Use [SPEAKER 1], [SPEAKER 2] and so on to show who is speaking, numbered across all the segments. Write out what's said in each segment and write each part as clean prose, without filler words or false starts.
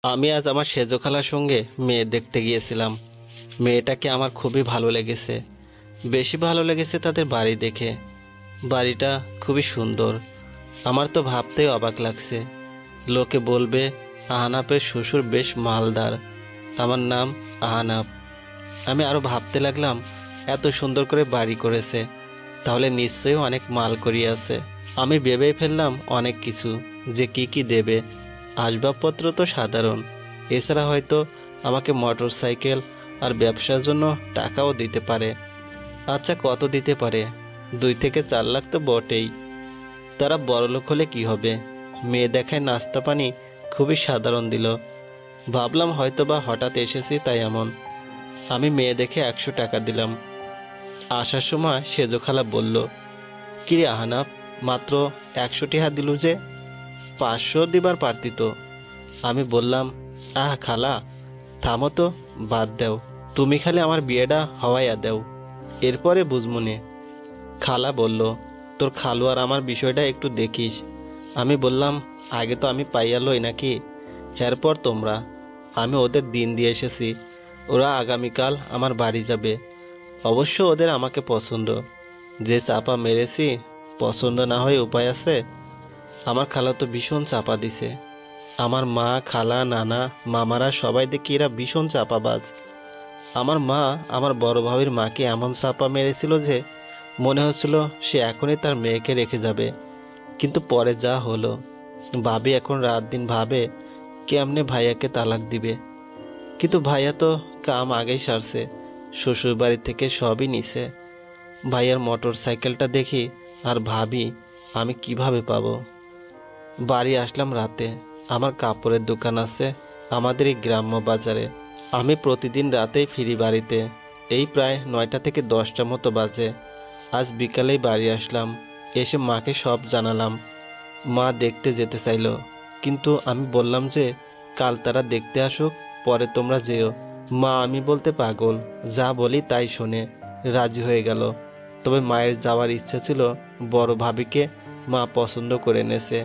[SPEAKER 1] আমি আজ আমার সেজো খালার সঙ্গে মেয়ে দেখতে গিয়েছিলাম। মেয়েটাকে আমার খুবই ভালো লেগেছে। বেশি ভালো লেগেছে তাদের বাড়ি দেখে। বাড়িটা খুবই সুন্দর। আমার তো ভাবতেই অবাক লাগছে। লোকে বলবে আহনাফের শ্বশুর বেশ মালদার। আমার নাম আহনাফ। আমি আরও ভাবতে লাগলাম, এত সুন্দর করে বাড়ি করেছে, তাহলে নিশ্চয়ই অনেক মাল করিয়াছে। আমি ভেবেই ফেললাম অনেক কিছু, যে কি কি দেবে। আসবাবপত্র তো সাধারণ, এছাড়া হয়তো আমাকে মোটর সাইকেল আর ব্যবসার জন্য টাকাও দিতে পারে। আচ্ছা, কত দিতে পারে? 2 থেকে 4 লাখ তো বটেই। তারা বড়লোক হলে কি হবে? মেয়ে দেখায় নাস্তা পানি খুবই সাধারণ দিল। ভাবলাম হয়তো বা হঠাৎ এসেছি তাই এমন। আমি মেয়ে দেখে 100 টাকা দিলাম। আসার সময় সেজো খালা বলল, কিরে আহনাফ, মাত্র 100 টাকা দিলু যে? 500 দিবার পারতি তো। আমি বললাম, আহ খালা, থামো তো, বাদ দাও। তুমি খালি আমার বিয়েটা হওয়াইয়া দাও, এরপরে বুঝমুনে। খালা বলল, তোর খালু আর আমার বিষয়টা একটু দেখিস। আমি বললাম, আগে তো আমি পাইয়া লই নাকি, এরপর তোমরা। আমি ওদের দিন দিয়ে এসেছি, ওরা আগামীকাল আমার বাড়ি যাবে। অবশ্য ওদের আমাকে পছন্দ। যে চাপা মেরেছি, পছন্দ না হয়ে উপায় আছে? আমার খালা তো ভীষণ চাপা দিছে। আমার মা, খালা, নানা, মামারা সবাই দেখি এরা ভীষণ চাপাবাজ। আমার মা আমার বড় ভাবির মাকে এমন চাপা মেরেছিল যে মনে হচ্ছিল সে এখনই তার মেয়েকে রেখে যাবে। কিন্তু পরে যা হলো, ভাবি এখন রাত দিন ভাবে কেমনে ভাইয়াকে তালাক দিবে। কিন্তু ভাইয়া তো কাম আগেই সারছে, শ্বশুর বাড়ি থেকে সবই নিছে। ভাইয়ার মোটর সাইকেলটা দেখি আর ভাবি আমি কিভাবে পাবো। বাড়ি আসলাম রাতে। আমার কাপড়ের দোকান আছে আমাদের এই গ্রাম্য বাজারে। আমি প্রতিদিন রাতেই ফিরি বাড়িতে। এই প্রায় 9টা থেকে 10টা মতো বাজে। আজ বিকালেই বাড়ি আসলাম। এসে মাকে সব জানালাম। মা দেখতে যেতে চাইলো, কিন্তু আমি বললাম যে কাল তারা দেখতে আসুক, পরে তোমরা যেও। মা আমি বলতে পাগল, যা বলি তাই শোনে, রাজি হয়ে গেল। তবে মায়ের যাওয়ার ইচ্ছা ছিল। বড় ভাবিকে মা পছন্দ করে এনেছে,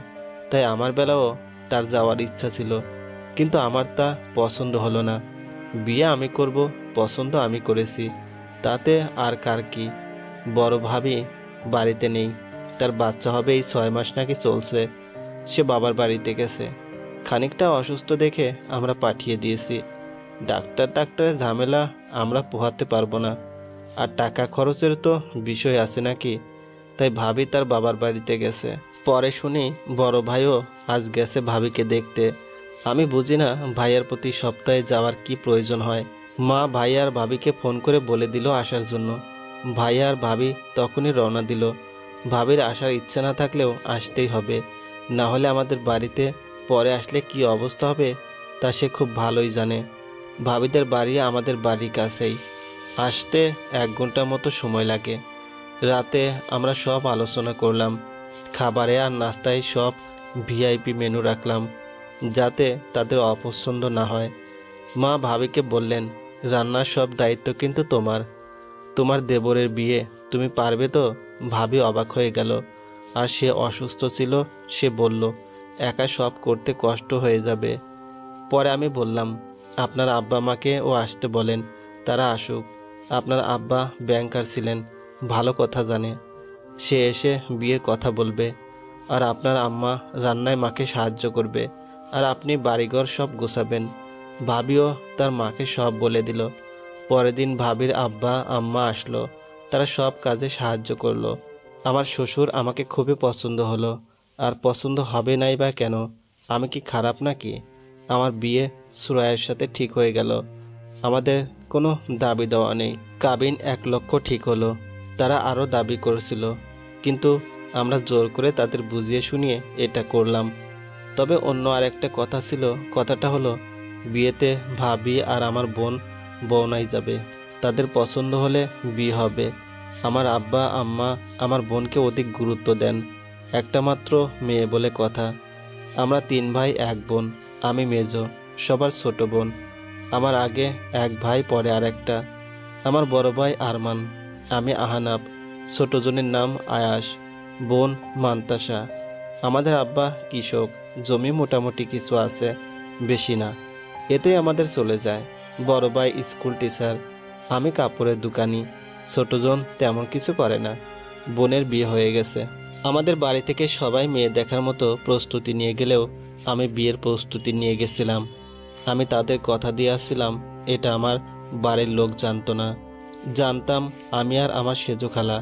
[SPEAKER 1] তাই আমার বেলাও তার যাওয়ার ইচ্ছা ছিল। কিন্তু আমার তা পছন্দ হলো না। বিয়ে আমি করব, পছন্দ আমি করেছি, তাতে আর কার কি। বড় ভাবি বাড়িতে নেই, তার বাচ্চা হবে এই 6 মাস নাকি চলছে। সে বাবার বাড়িতে গেছে। খানিকটা অসুস্থ দেখে আমরা পাঠিয়ে দিয়েছি। ডাক্তারের ঝামেলা আমরা পোহাতে পারবো না। আর টাকা খরচের তো বিষয় আছে নাকি, তাই ভাবি তার বাবার বাড়িতে গেছে। পরে শুনি বড় ভাইও আজ গেছে ভাবিকে দেখতে। আমি বুঝি না ভাইয়ার প্রতি সপ্তাহে যাওয়ার কি প্রয়োজন হয়। মা ভাই আর ভাবিকে ফোন করে বলে দিল আসার জন্য। ভাই আর ভাবি তখনই রওনা দিল। ভাবির আসার ইচ্ছা না থাকলেও আসতেই হবে, না হলে আমাদের বাড়িতে পরে আসলে কি অবস্থা হবে তা সে খুব ভালোই জানে। ভাবিদের বাড়ি আমাদের বাড়ির কাছেই, আসতে 1 ঘন্টা মতো সময় লাগে। রাতে আমরা সব আলোচনা করলাম। খাবারে আর নাস্তায় সব ভিআইপি মেনু রাখলাম, যাতে তাদের অপছন্দ না হয়। মা ভাবিকে বললেন, রান্নার সব দায়িত্ব কিন্তু তোমার। তোমার দেবরের বিয়ে, তুমি পারবে তো? ভাবি অবাক হয়ে গেল। আর সে অসুস্থ ছিল, সে বলল, একা সব করতে কষ্ট হয়ে যাবে। পরে আমি বললাম, আপনার আব্বা মাকে ও আসতে বলেন, তারা আসুক। আপনার আব্বা ব্যাংকার ছিলেন, ভালো কথা জানে। সে এসে বিয়ের কথা বলবে। আর আপনার আম্মা রান্নায় মাকে সাহায্য করবে, আর আপনি বাড়িঘর সব গোছাবেন। ভাবিও তার মাকে সব বলে দিল। পরের দিন ভাবির আব্বা আম্মা আসলো, তারা সব কাজে সাহায্য করলো। আমার শ্বশুর আমাকে খুবই পছন্দ হলো। আর পছন্দ হবে নাই বা কেন? আমি কি খারাপ নাকি? আমার বিয়ে সুরাইয়ের সাথে ঠিক হয়ে গেল। আমাদের কোনো দাবি দেওয়া নেই। কাবিন 1 লক্ষ ঠিক হলো। তারা আরও দাবি করেছিল, কিন্তু আমরা জোর করে তাদের বুঝিয়ে শুনিয়ে এটা করলাম। তবে অন্য আরেকটা কথা ছিল। কথাটা হলো, বিয়েতে ভাবি আর আমার বোন বউনাই যাবে। তাদের পছন্দ হলে বিয়ে হবে। আমার আব্বা আম্মা আমার বোনকে অধিক গুরুত্ব দেন। একটা মাত্র মেয়ে বলে কথা। আমরা 3 ভাই 1 বোন। আমি মেজো, সবার ছোট বোন। আমার আগে এক ভাই, পরে আরেকটা। আমার বড় ভাই আরমান, আমি আহানাব। ছোট জনের নাম আয়াস, বোন মান্তাসা। আমাদের আব্বা কৃষক, জমি মোটামুটি কিছু আছে। বেশি না, এতেই আমাদের চলে যায়। বড় ভাই স্কুল টিচার, আমি কাপড়ের দোকানি। ছোটজন তেমন কিছু করে না, বোনের বিয়ে হয়ে গেছে। আমাদের বাড়ি থেকে সবাই মেয়ে দেখার মতো প্রস্তুতি নিয়ে গেলেও আমি বিয়ের প্রস্তুতি নিয়ে গেছিলাম। আমি তাদের কথা দিয়ে আসছিলাম, এটা আমার বাড়ির লোক জানতো না। জানতাম আমি আর আমার সেজো খালা।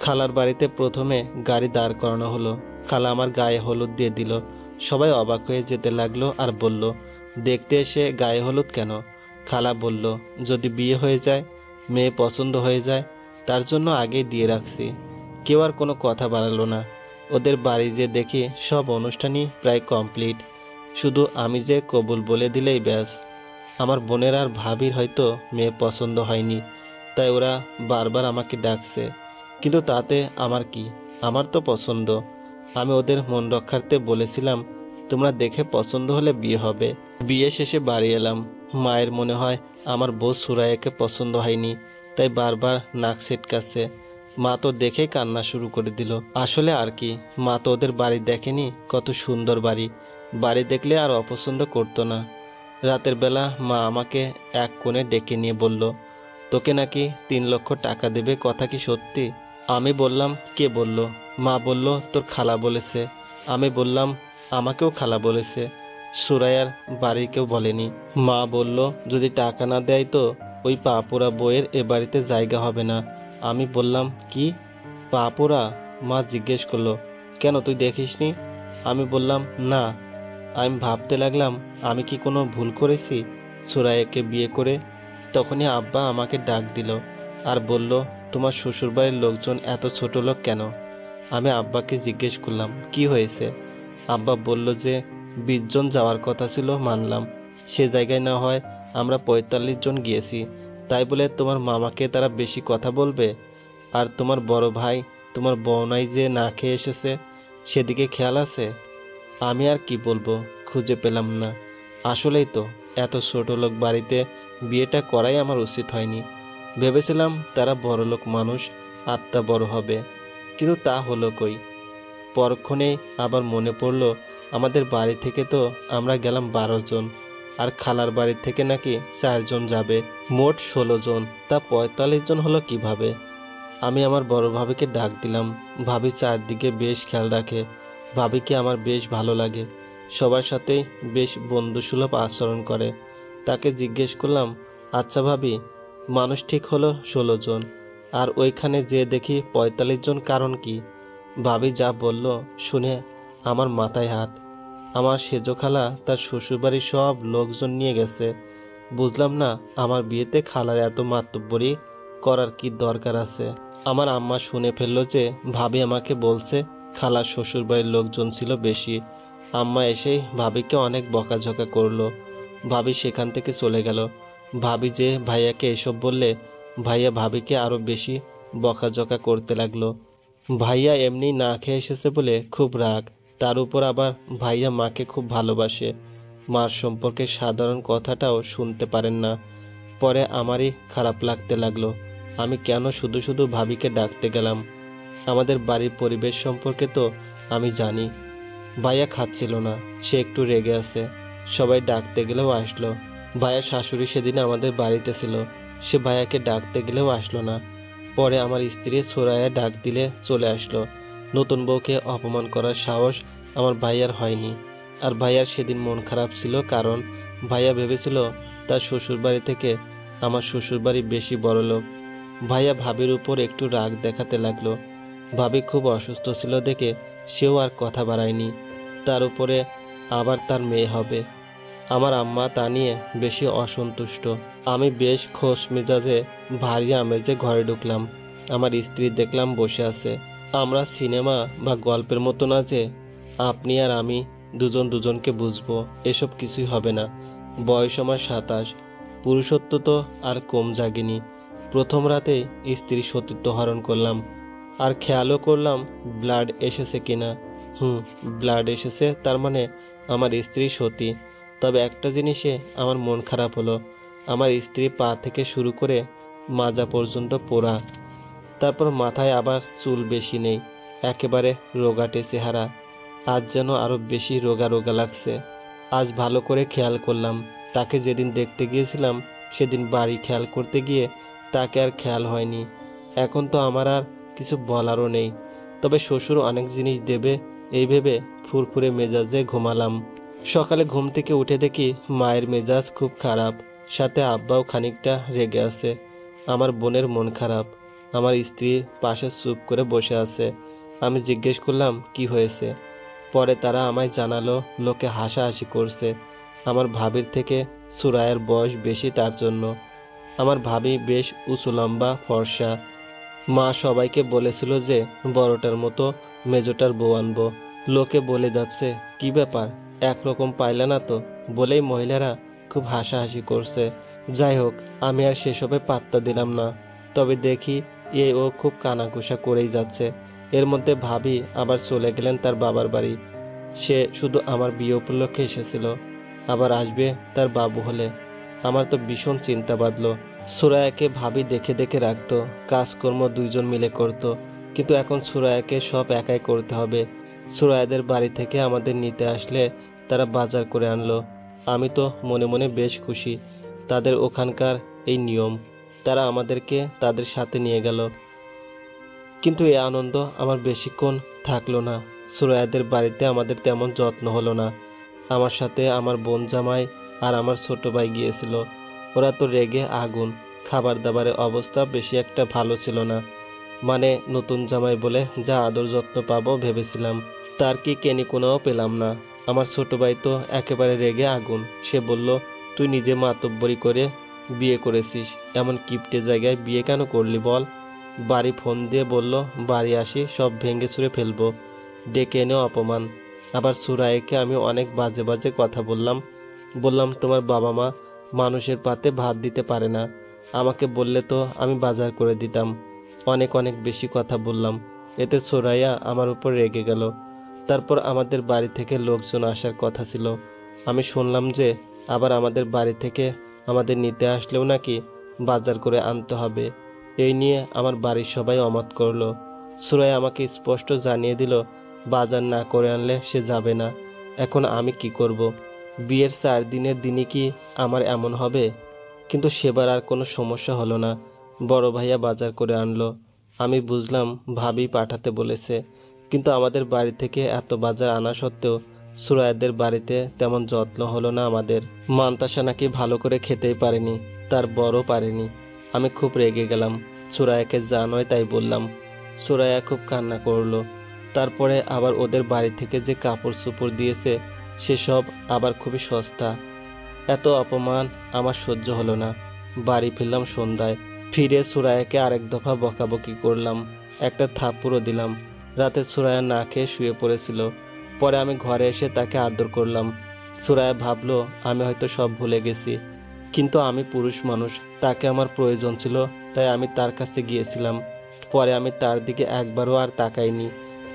[SPEAKER 1] খালার বাড়িতে প্রথমে গাড়ি দাঁড় করানো হলো। খালা আমার গায়ে হলুদ দিয়ে দিল। সবাই অবাক হয়ে যেতে লাগলো আর বলল, দেখতে এসে গায়ে হলুদ কেন? খালা বলল, যদি বিয়ে হয়ে যায়, মেয়ে পছন্দ হয়ে যায়, তার জন্য আগেই দিয়ে রাখছি। কেউ আর কোনো কথা বাড়ালো না। ওদের বাড়ি যে দেখি সব অনুষ্ঠানই প্রায় কমপ্লিট, শুধু আমি যে কবুল বলে দিলেই ব্যাস। আমার বোনের আর ভাবির হয়তো মেয়ে পছন্দ হয়নি, তাই ওরা বারবার আমাকে ডাকছে। কিন্তু তাতে আমার কি, আমার তো পছন্দ। আমি ওদের মন রক্ষার্থে বলেছিলাম, তোমরা দেখে পছন্দ হলে বিয়ে হবে। বিয়ে শেষে বাড়ি এলাম। মায়ের মনে হয় আমার বউ সুরাইয়াকে পছন্দ হয়নি, তাই বারবার নাক ছিটকাচ্ছে। মা তো দেখেই কান্না শুরু করে দিল। আসলে আর কি, মা তো ওদের বাড়ি দেখেনি, কত সুন্দর বাড়ি। বাড়ি দেখলে আর অপছন্দ করতো না। রাতের বেলা মা আমাকে এক কোণে ডেকে নিয়ে বলল, তোকে নাকি 3 লক্ষ টাকা দেবে, কথা কি সত্যি? আমি বললাম, কে বলল? মা বলল, তোর খালা বলেছে। আমি বললাম, আমাকেও খালা বলেছে, সুরাইয়ার বাড়ি কেউ বলেনি। মা বলল, যদি টাকা না দেয় তো ওই পাপুরা বইয়ের এ বাড়িতে জায়গা হবে না। আমি বললাম, কি পাপুরা? মা জিজ্ঞেস করলো, কেন, তুই দেখিসনি? আমি বললাম, না। আমি ভাবতে লাগলাম, আমি কি কোনো ভুল করেছি সুরাইয়াকে বিয়ে করে? তখনই আব্বা আমাকে ডাক দিল আর বলল, তোমার শ্বশুরবাড়ির লোকজন এত ছোট লোক কেন? আমি আব্বাকে জিজ্ঞেস করলাম, কি হয়েছে? আব্বা বলল যে 20 জন যাওয়ার কথা ছিল, মানলাম। সে জায়গায় না হয় আমরা 45 জন গিয়েছি, তাই বলে তোমার মামাকে তারা বেশি কথা বলবে? আর তোমার বড় ভাই, তোমার বউনাই যে না খেয়ে এসেছে, সেদিকে খেয়াল আছে? আমি আর কি বলবো, খুঁজে পেলাম না। আসলেই তো, এত ছোট লোক বাড়িতে বিয়েটা করাই আমার উচিত হয়নি। ভেবেছিলাম তারা বড়লোক মানুষ, আত্মা বড় হবে, কিন্তু তা হলো কই। পরক্ষণেই আবার মনে পড়ল, আমাদের বাড়ি থেকে তো আমরা গেলাম 12 জন, আর খালার বাড়ি থেকে নাকি 4 জন যাবে, মোট 16 জন। তা 45 জন হলো কিভাবে? আমি আমার বড় ভাবিকে ডাক দিলাম। ভাবি চারদিকে বেশ খেয়াল রাখে। ভাবিকে আমার বেশ ভালো লাগে, সবার সাথেই বেশ বন্ধুসুলভ আচরণ করে। তাকে জিজ্ঞেস করলাম, আচ্ছা ভাবি, মানুষ ঠিক হলো 16 জন, আর ওইখানে যে দেখি 45 জন, কারণ কি? ভাবি যা বলল শুনে আমার মাথায় হাত। আমার সেজো খালা তার শ্বশুরবাড়ির সব লোকজন নিয়ে গেছে। বুঝলাম না আমার বিয়েতে খালার এত মাতব্বরি করার কি দরকার আছে। আমার আম্মা শুনে ফেললো যে ভাবি আমাকে বলছে খালার শ্বশুরবাড়ির লোকজন ছিল বেশি। আম্মা এসেই ভাবিকে অনেক বকাঝকা করলো। ভাবি সেখান থেকে চলে গেল। ভাবি যে ভাইয়াকে এসব বললে ভাইয়া ভাবিকে আরও বেশি বকাঝকা করতে লাগলো। ভাইয়া এমনি না খেয়ে এসেছে বলে খুব রাগ, তার উপর আবার ভাইয়া মাকে খুব ভালোবাসে। মার সম্পর্কে সাধারণ কথাটাও শুনতে পারেন না। পরে আমারই খারাপ লাগতে লাগলো, আমি কেন শুধু শুধু ভাবিকে ডাকতে গেলাম। আমাদের বাড়ির পরিবেশ সম্পর্কে তো আমি জানি। ভাইয়া খাচ্ছিল না, সে একটু রেগে আছে। সবাই ডাকতে গেলেও আসলো। ভাইয়ার শাশুড়ি সেদিন আমাদের বাড়িতে ছিল, সে ভাইয়াকে ডাকতে গেলেও আসলো না। পরে আমার স্ত্রী সোরায়া ডাক দিলে চলে আসলো। নতুন বউকে অপমান করার সাহস আমার ভাইয়ার হয়নি। আর ভাইয়ার সেদিন মন খারাপ ছিল, কারণ ভাইয়া ভেবেছিল তার শ্বশুরবাড়ি থেকে আমার শ্বশুরবাড়ি বেশি বড়লোক। ভাইয়া ভাবির উপর একটু রাগ দেখাতে লাগলো। ভাবি খুব অসুস্থ ছিল দেখে সেও আর কথা বাড়ায়নি। তার উপরে আবার তার মেয়ে হবে। আমার আম্মা তা নিয়ে বেশি অসন্তুষ্ট। আমি বেশ খোশ মেজাজে ভারী আমেজে ঘরে ঢুকলাম। আমার স্ত্রী দেখলাম বসে আছে। আমরা সিনেমা বা গল্পের মতো না যে আপনি আর আমি দুজন দুজনকে বুঝবো, এসব কিছুই হবে না। বয়স আমার 27, পুরুষত্ব তো আর কম জাগেনি। প্রথম রাতে স্ত্রী সতীত্ব হরণ করলাম, আর খেয়ালও করলাম ব্লাড এসেছে কিনা। ব্লাড এসেছে, তার মানে আমার স্ত্রী সতী। তবে একটা জিনিসে আমার মন খারাপ হলো, আমার স্ত্রী পা থেকে শুরু করে মাজা পর্যন্ত পোড়া। তারপর মাথায় আবার চুল বেশি নেই, একেবারে রোগাটে চেহারা। আজ যেন আরও বেশি রোগা রোগা লাগছে। আজ ভালো করে খেয়াল করলাম, তাকে যেদিন দেখতে গিয়েছিলাম সেদিন বাড়ি খেয়াল করতে গিয়ে তাকে আর খেয়াল হয়নি। এখন তো আমার আর কিছু বলারও নেই। তবে শ্বশুর অনেক জিনিস দেবে এই ভেবে ফুরফুরে মেজাজে ঘুমালাম। সকালে ঘুম থেকে উঠে দেখি মায়ের মেজাজ খুব খারাপ, সাথে আব্বাও খানিকটা রেগে আছে। আমার বোনের মন খারাপ। আমার স্ত্রী পাশে চুপ করে বসে আছে। আমি জিজ্ঞেস করলাম কি হয়েছে। পরে তারা আমায় জানালো লোকে হাসাহাসি করছে আমার ভাবির থেকে সুরায়ের বয়স বেশি তার জন্য। আমার ভাবি বেশ উঁচু লম্বা ফর্সা। মা সবাইকে বলেছিল যে বড়টার মতো মেজোটার বউ আনবো। লোকে বলে যাচ্ছে কি ব্যাপার, একরকম পাইলে না তো, বলেই মহিলারা খুব হাসাহাসি করছে। যাই হোক, আমি আর সেসবে পাত্তা দিলাম না। তবে দেখি ও খুব কানাঘুষা করেই যাচ্ছে। এর মধ্যে ভাবি আবার চলে গেলেন তার বাবার বাড়ি। সে শুধু আমার বিয়ে উপলক্ষে এসেছিল, আবার আসবে তার বাবু হলে। আমার তো ভীষণ চিন্তা বাঁধলো। সুরায়াকে ভাবি দেখে দেখে রাখতো, কাজকর্ম দুইজন মিলে করত। কিন্তু এখন সুরায়াকে সব একাই করতে হবে। সুরায়াদের বাড়ি থেকে আমাদের নিতে আসলে তারা বাজার করে আনলো। আমি তো মনে মনে বেশ খুশি। তাদের ওখানকার এই নিয়ম, তারা আমাদেরকে তাদের সাথে নিয়ে গেল। কিন্তু এই আনন্দ আমার বেশিক্ষণ থাকলো না। সুরায়াদের বাড়িতে আমাদের তেমন যত্ন হলো না। আমার সাথে আমার বোন জামাই আর আমার ছোট ভাই গিয়েছিল। ওরা তো রেগে আগুন। খাবার দাবারের অবস্থা বেশি একটা ভালো ছিল না। মানে নতুন জামাই বলে যা আদর যত্ন পাবো ভেবেছিলাম, তার কি কেনিকোনাও পেলাম না। আমার ছোট ভাই তো একেবারে রেগে আগুন। সে বলল, তুই নিজে মাতব্বরি করে বিয়ে করেছিস, এমন কিপটে জায়গায় বিয়ে কেন করলি বল। বাড়ি ফোন দিয়ে বলল বাড়ি আসি সব ভেঙে চুরে ফেলবো, ডেকে এনেও অপমান। আবার সুরাইকে আমি অনেক বাজে বাজে কথা বললাম তোমার বাবা মা মানুষের পাতে ভাত দিতে পারে না, আমাকে বললে তো আমি বাজার করে দিতাম। অনেক অনেক বেশি কথা বললাম। এতে সুরাইয়া আমার উপর রেগে গেল। তারপর আমাদের বাড়ি থেকে লোকজন আসার কথা ছিল। আমি শুনলাম যে আবার আমাদের বাড়ি থেকে আমাদের নিতে আসলেও নাকি বাজার করে আনতে হবে। এই নিয়ে আমার বাড়ির সবাই অমত করলো। সুরাইয়া আমাকে স্পষ্ট জানিয়ে দিল বাজার না করে আনলে সে যাবে না। এখন আমি কি করব? বিয়ের 4 দিনের দিনই কি আমার এমন হবে? কিন্তু সেবার আর কোনো সমস্যা হলো না। বড় ভাইয়া বাজার করে আনলো। আমি বুঝলাম ভাবি পাঠাতে বলেছে। কিন্তু আমাদের বাড়ি থেকে এত বাজার আনা সত্ত্বেও সুরাইয়াদের বাড়িতে তেমন যত্ন হলো না আমাদের। মান্তাসা নাকি ভালো করে খেতেই পারেনি, তার বড় পারেনি। আমি খুব রেগে গেলাম। সুরাইয়াকে যা নয় তাই বললাম। সুরাইয়া খুব কান্না করলো। তারপরে আবার ওদের বাড়ি থেকে যে কাপড় চোপড় দিয়েছে সেসব আবার খুবই সস্তা। এত অপমান আমার সহ্য হলো না। বাড়ি ফিরলাম সন্ধ্যায়। ফিরে সুরাইয়াকে আরেক দফা বকাবকি করলাম, একটা থাপ্পড়ও দিলাম। রাতে সুরাইয়া না খেয়ে শুয়ে পড়েছিল। পরে আমি ঘরে এসে তাকে আদর করলাম। সুরাইয়া ভাবলো আমি হয়তো সব ভুলে গেছি, কিন্তু আমি পুরুষ মানুষ, তাকে আমার প্রয়োজন ছিল, তাই আমি তার কাছে গিয়েছিলাম। পরে আমি তার দিকে একবারও আর তাকাইনি।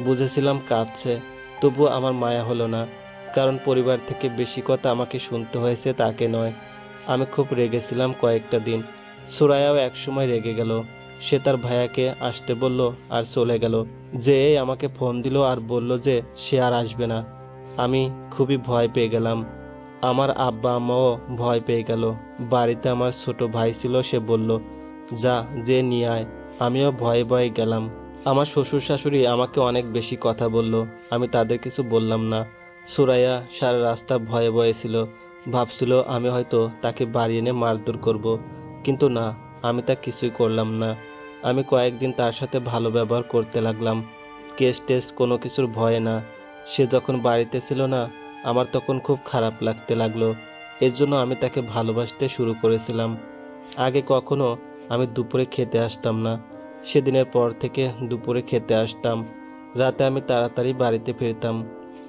[SPEAKER 1] বুঝেছিলাম কাঁদছে, তবুও আমার মায়া হলো না। কারণ পরিবার থেকে বেশি কথা আমাকে শুনতে হয়েছে তাকে নয়। আমি খুব রেগেছিলাম কয়েকটা দিন। সুরাইয়াও একসময় রেগে গেল। সে তার ভাইয়াকে আসতে বলল আর চলে গেল। যে আমাকে ফোন দিল আর বলল যে সে আর আসবে না। আমি খুবই ভয় পেয়ে গেলাম। আমার আব্বা আম্মাও ভয় পেয়ে গেল। বাড়িতে আমার ছোট ভাই ছিল, সে বলল যা যে নিয়ে আয়। আমিও ভয়ে ভয়ে গেলাম। আমার শ্বশুর শাশুড়ি আমাকে অনেক বেশি কথা বলল। আমি তাদের কিছু বললাম না। সুরাইয়া সারা রাস্তা ভয়ে ভয়ে ছিল। ভাবছিল আমি হয়তো তাকে বাড়ি এনে মারধর করব। কিন্তু না, আমি তা কিছুই করলাম না। আমি কয়েকদিন তার সাথে ভালো ব্যবহার করতে লাগলাম। কেস টেস্ট কোনো কিছুর ভয়ে না। সে যখন বাড়িতে ছিল না আমার তখন খুব খারাপ লাগতে লাগলো। এর জন্য আমি তাকে ভালোবাসতে শুরু করেছিলাম। আগে কখনো আমি দুপুরে খেতে আসতাম না। সেদিনের পর থেকে দুপুরে খেতে আসতাম। রাতে আমি তাড়াতাড়ি বাড়িতে ফিরতাম।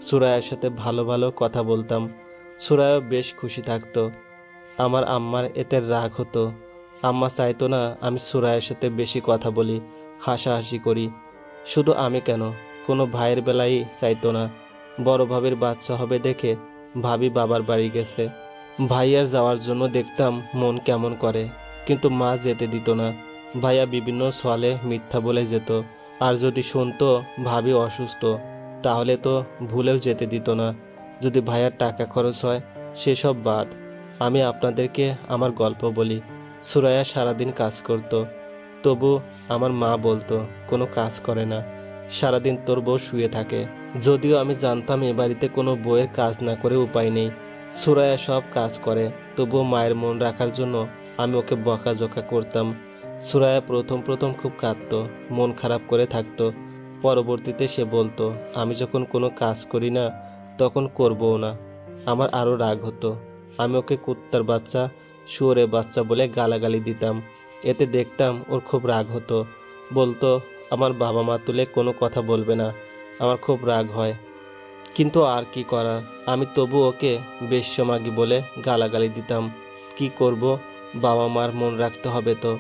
[SPEAKER 1] সুরাইয়ার সাথে ভালো ভালো কথা বলতাম। সুরাইয়া বেশ খুশি থাকতো। আমার আম্মার এতে রাগ হতো। আম্মা চাইতো না আমি সুরাইয়ার সাথে বেশি কথা বলি, হাসাহাসি করি। শুধু আমি কেন, কোনো ভাইয়ের বেলায় চাইতো না। বড় ভাবির বাচ্চা হবে দেখে ভাবি বাবার বাড়ি গেছে। ভাইয়ার যাওয়ার জন্য দেখতাম মন কেমন করে, কিন্তু মা যেতে দিত না। ভাইয়া বিভিন্ন ছলে মিথ্যা বলে যেত। আর যদি শুনতো ভাবি অসুস্থ, তাহলে তো ভুলেও যেতে দিত না। যদি ভাইয়ার টাকা খরচ হয় সেসব বাদ। আমি আপনাদেরকে আমার গল্প বলি। সুরাইয়া সারাদিন কাজ করত, তবু আমার মা বলতো কোনো কাজ করে না, সারাদিন তোর বউ শুয়ে থাকে। যদিও আমি জানতাম এ বাড়িতে কোনো বউয়ের কাজ না করে উপায় নেই, সুরাইয়া সব কাজ করে, তবুও মায়ের মন রাখার জন্য আমি ওকে বকাঝকা করতাম। সুরাইয়া প্রথম প্রথম খুব কাঁদতো, মন খারাপ করে থাকতো। পরবর্তীতে সে বলতো আমি যখন কোনো কাজ করি না তখন করবও না। আমার আরও রাগ হতো। আমি ওকে কুত্তার বাচ্চা, শুয়োরের বাচ্চা বলে গালাগালি দিতাম। এতে দেখতাম ওর খুব রাগ হতো, বলতো আমার বাবা মা তুলে কোনো কথা বলবে না। আমার খুব রাগ হয়, কিন্তু আর কি করার, আমি তবু ওকে বেশ্যমাগী বলে গালাগালি দিতাম। কি করব, বাবা মার মন রাখতে হবে তো।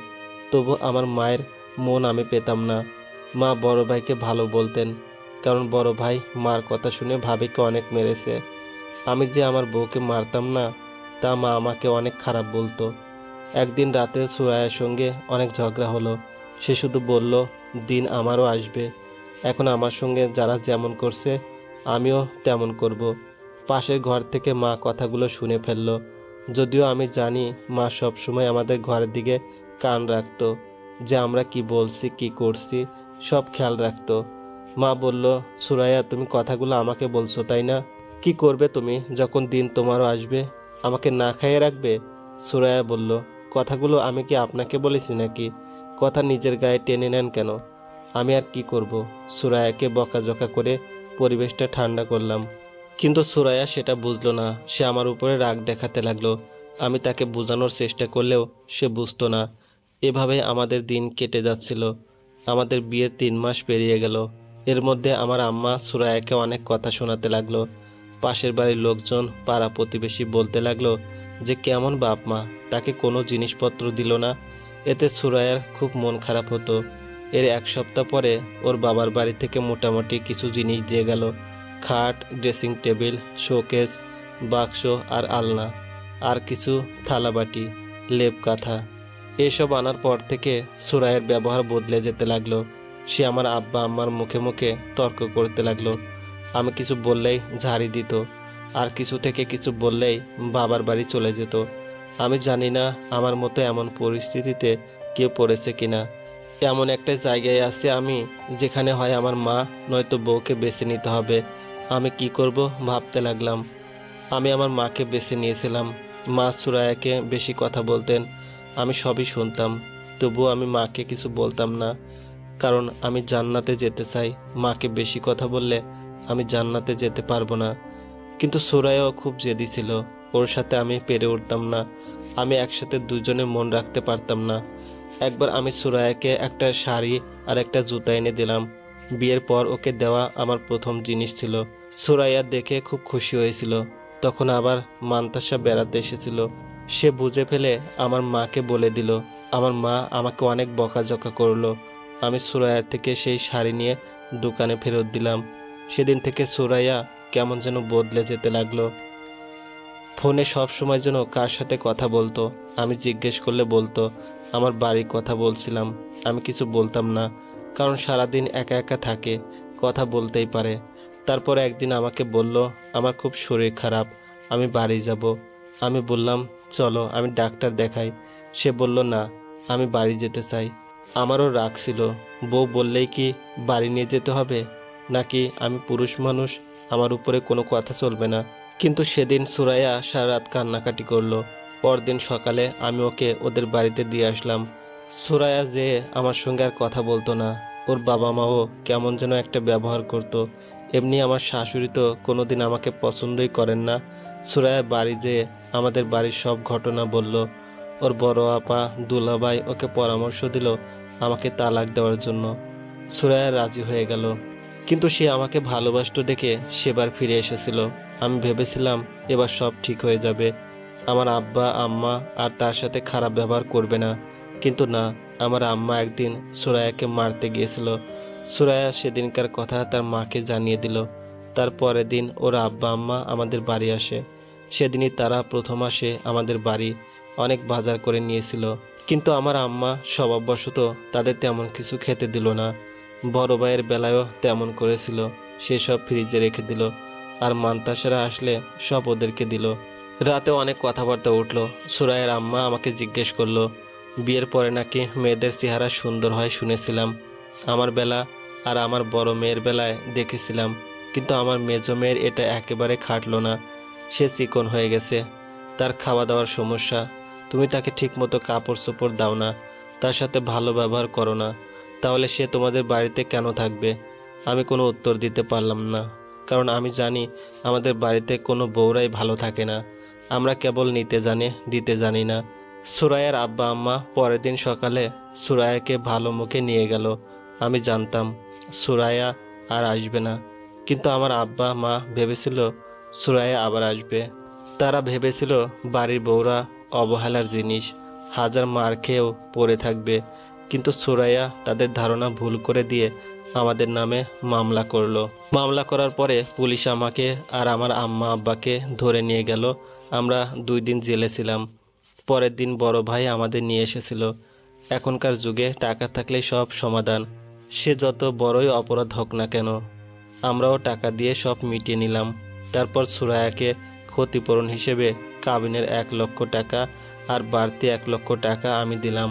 [SPEAKER 1] তবু আমার মায়ের মন আমি পেতাম না। মা বড় ভাইকে ভালো বলতেন, কারণ বড় ভাই মার কথা শুনে ভাবিকে অনেক মেরেছে। আমি যে আমার বউকে মারতাম না তা মা আমাকে অনেক খারাপ বলতো। একদিন রাতে সুরাইয়ার সঙ্গে অনেক ঝগড়া হলো। সে শুধু বলল দিন আমারও আসবে, এখন আমার সঙ্গে যারা যেমন করছে আমিও তেমন করব। পাশের ঘর থেকে মা কথাগুলো শুনে ফেলল। যদিও আমি জানি মা সব সময় আমাদের ঘরের দিকে কান রাখতো, যে আমরা কি বলছি কি করছি সব খেয়াল রাখতো। মা বলল, সুরাইয়া তুমি কথাগুলো আমাকে বলছো তাই না? কি করবে তুমি যখন দিন তোমারও আসবে? আমাকে না খাইয়ে রাখবে? সুরাইয়া বলল, কথাগুলো আমি কি আপনাকে বলেছি নাকি? কথা নিজের গায়ে টেনে নেন কেন? আমি আর কি করব? সুরাইয়াকে বকাঝকা করে পরিবেশটা ঠান্ডা করলাম, কিন্তু সুরাইয়া সেটা বুঝলো না। সে আমার উপরে রাগ দেখাতে লাগলো। আমি তাকে বোঝানোর চেষ্টা করলেও সে বুঝতো না। এভাবে আমাদের দিন কেটে যাচ্ছিল। আমাদের বিয়ের 3 মাস পেরিয়ে গেল। এর মধ্যে আমার আম্মা সুরাইয়াকে অনেক কথা শোনাতে লাগলো। পাশের বাড়ির লোকজন, পাড়া প্রতিবেশী বলতে লাগলো যে কেমন বাপ মা, তাকে কোনো জিনিসপত্র দিল না। এতে সুরাইয়ার খুব মন খারাপ হতো। এর 1 সপ্তাহ পরে ওর বাবার বাড়ি থেকে মোটামুটি কিছু জিনিস দিয়ে গেল। খাট, ড্রেসিং টেবিল, শোকেস, বাক্স আর আলনা, আর কিছু থালাবাটি, লেপ কাঁথা। এসব আনার পর থেকে সুরাইয়ের ব্যবহার বদলে যেতে লাগলো। সে আমার আব্বা আম্মার মুখে মুখে তর্ক করতে লাগলো। আমি কিছু বললেই ঝাড়ি দিত, আর কিছু থেকে কিছু বললেই বাবার বাড়ি চলে যেত। আমি জানি না আমার মতো এমন পরিস্থিতিতে কেউ পড়েছে কিনা। এমন একটা জায়গায় আছি আমি, যেখানে হয় আমার মা নয়তো বউকে বেছে নিতে হবে। আমি কি করব ভাবতে লাগলাম। আমি আমার মাকে বেছে নিয়েছিলাম। মা সুরাইয়াকে বেশি কথা বলতেন, আমি সবই শুনতাম। তবুও আমি মাকে কিছু বলতাম না, কারণ আমি জান্নাতে যেতে চাই। মাকে বেশি কথা বললে আমি জান্নাতে যেতে পারবো না। কিন্তু সুরাইয়াও খুব জেদি ছিল, ওর সাথে আমি পেরে উঠতাম না। আমি একসাথে দুজনে মন রাখতে পারতাম না। একবার আমি সুরাইয়াকে একটা শাড়ি আর একটা জুতা এনে দিলাম। বিয়ের পর ওকে দেওয়া আমার প্রথম জিনিস ছিল। সুরাইয়া দেখে খুব খুশি হয়েছিল। তখন আবার মান্তাসা বেড়াতে এসেছিল। সে বুঝে ফেলে আমার মাকে বলে দিল। আমার মা আমাকে অনেক বকাঝকা করলো। আমি সুরাইয়ার থেকে সেই শাড়ি নিয়ে দোকানে ফেরত দিলাম। সেদিন থেকে সুরাইয়া কেমন যেন বদলে যেতে লাগলো। ফোনে সব সময় যেন কার সাথে কথা বলতো। আমি জিজ্ঞেস করলে বলতো আমার বাড়ির কথা বলছিলাম। আমি কিছু বলতাম না, কারণ সারাদিন একা একা থাকে, কথা বলতেই পারে। তারপর একদিন আমাকে বলল আমার খুব শরীর খারাপ, আমি বাড়ি যাব। আমি বললাম চলো আমি ডাক্তার দেখাই। সে বলল না, আমি বাড়ি যেতে চাই। আমারও রাগ ছিল। বউ বললেই কি বাড়ি নিয়ে যেতে হবে, নাকি আমি পুরুষ মানুষ, আমার উপরে কোনো কথা চলবে না? কিন্তু সেদিন সুরাইয়া সারা রাত কান্নাকাটি করলো। পরদিন সকালে আমি ওকে ওদের বাড়িতে দিয়ে আসলাম। সুরাইয়া যে আমার সঙ্গে আর কথা বলতো না। ওর বাবা মাও কেমন যেন একটা ব্যবহার করতো। এমনি আমার শাশুড়ি তো কোনোদিন আমাকে পছন্দই করেন না। সুরাইয়া বাড়ি যেয়ে আমাদের বাড়ির সব ঘটনা বলল। ওর বড় আপা দুলাভাই ওকে পরামর্শ দিল আমাকে তালাক দেওয়ার জন্য। সুরাইয়া রাজি হয়ে গেল, কিন্তু সে আমাকে ভালোবাসতো দেখে সেবার ফিরে এসেছিল। আমি ভেবেছিলাম এবার সব ঠিক হয়ে যাবে, আমার আব্বা আম্মা আর তার সাথে খারাপ ব্যবহার করবে না। কিন্তু না, আমার আম্মা একদিন সুরাইয়াকে মারতে গিয়েছিল। সুরাইয়া সেদিনকার কথা তার মাকে জানিয়ে দিল। তার পরের দিন ওর আব্বা আম্মা আমাদের বাড়ি আসে। সেদিনই তারা প্রথম আসে আমাদের বাড়ি। অনেক বাজার করে নিয়েছিল, কিন্তু আমার আম্মা স্বভাববশত তাদের তেমন কিছু খেতে দিল না। বড় ভাইয়ের বেলায়ও তেমন করেছিল, সেসব ফ্রিজে রেখে দিল। আর মান্তাসেরা আসলে সব ওদেরকে দিল। রাতে অনেক কথাবার্তা উঠলো। সুরাইয়ের আম্মা আমাকে জিজ্ঞেস করলো, বিয়ের পরে নাকি মেয়েদের চেহারা সুন্দর হয় শুনেছিলাম। আমার বেলা আর আমার বড় মেয়ের বেলায় দেখেছিলাম, কিন্তু আমার মেজো মেয়ের এটা একেবারে খাটলো না। সে চিকন হয়ে গেছে, তার খাওয়া দাওয়ার সমস্যা। তুমি তাকে ঠিকমতো কাপড় চোপড় দাও না, তার সাথে ভালো ব্যবহার করো না, তাহলে সে তোমাদের বাড়িতে কেন থাকবে? আমি কোনো উত্তর দিতে পারলাম না, কারণ আমি জানি আমাদের বাড়িতে কোনো বউরাই ভালো থাকে না। আমরা কেবল নিতে জানি, দিতে জানি না। সুরাইয়ার আব্বা আম্মা পরের দিন সকালে সুরাইয়াকে ভালো মুখে নিয়ে গেল। আমি জানতাম সুরাইয়া আর আসবে না, কিন্তু আমার আব্বা মা ভেবেছিল সুরাইয়া আবার আসবে। তারা ভেবেছিল বাড়ির বউরা অবহেলার জিনিস, হাজার মার খেয়েও পড়ে থাকবে। কিন্তু সুরাইয়া তাদের ধারণা ভুল করে দিয়ে আমাদের নামে মামলা করলো। মামলা করার পরে পুলিশ আমাকে আর আমার আম্মা আব্বাকে ধরে নিয়ে গেল। আমরা 2 দিন জেলে ছিলাম। পরের দিন বড় ভাই আমাদের নিয়ে এসেছিল। এখনকার যুগে টাকা থাকলেই সব সমাধান, সে যত বড়ই অপরাধ হোক না কেন। আমরাও টাকা দিয়ে সব মিটিয়ে নিলাম। তারপর সুরাইয়াকে ক্ষতিপূরণ হিসেবে কাবিনের 1 লক্ষ টাকা আর বাড়তি 1 লক্ষ টাকা আমি দিলাম,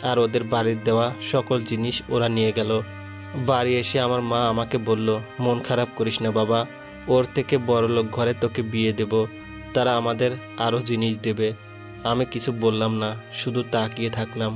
[SPEAKER 1] আর ওদের বাড়ির দেওয়া সকল জিনিস ওরা নিয়ে গেল। বাড়ি এসে আমার মা আমাকে বলল, মন খারাপ করিস না বাবা, ওর থেকে বড়লোক ঘরে তোকে বিয়ে দেব, তারা আমাদের আরও জিনিস দেবে। আমি কিছু বললাম না, শুধু তাকিয়ে থাকলাম।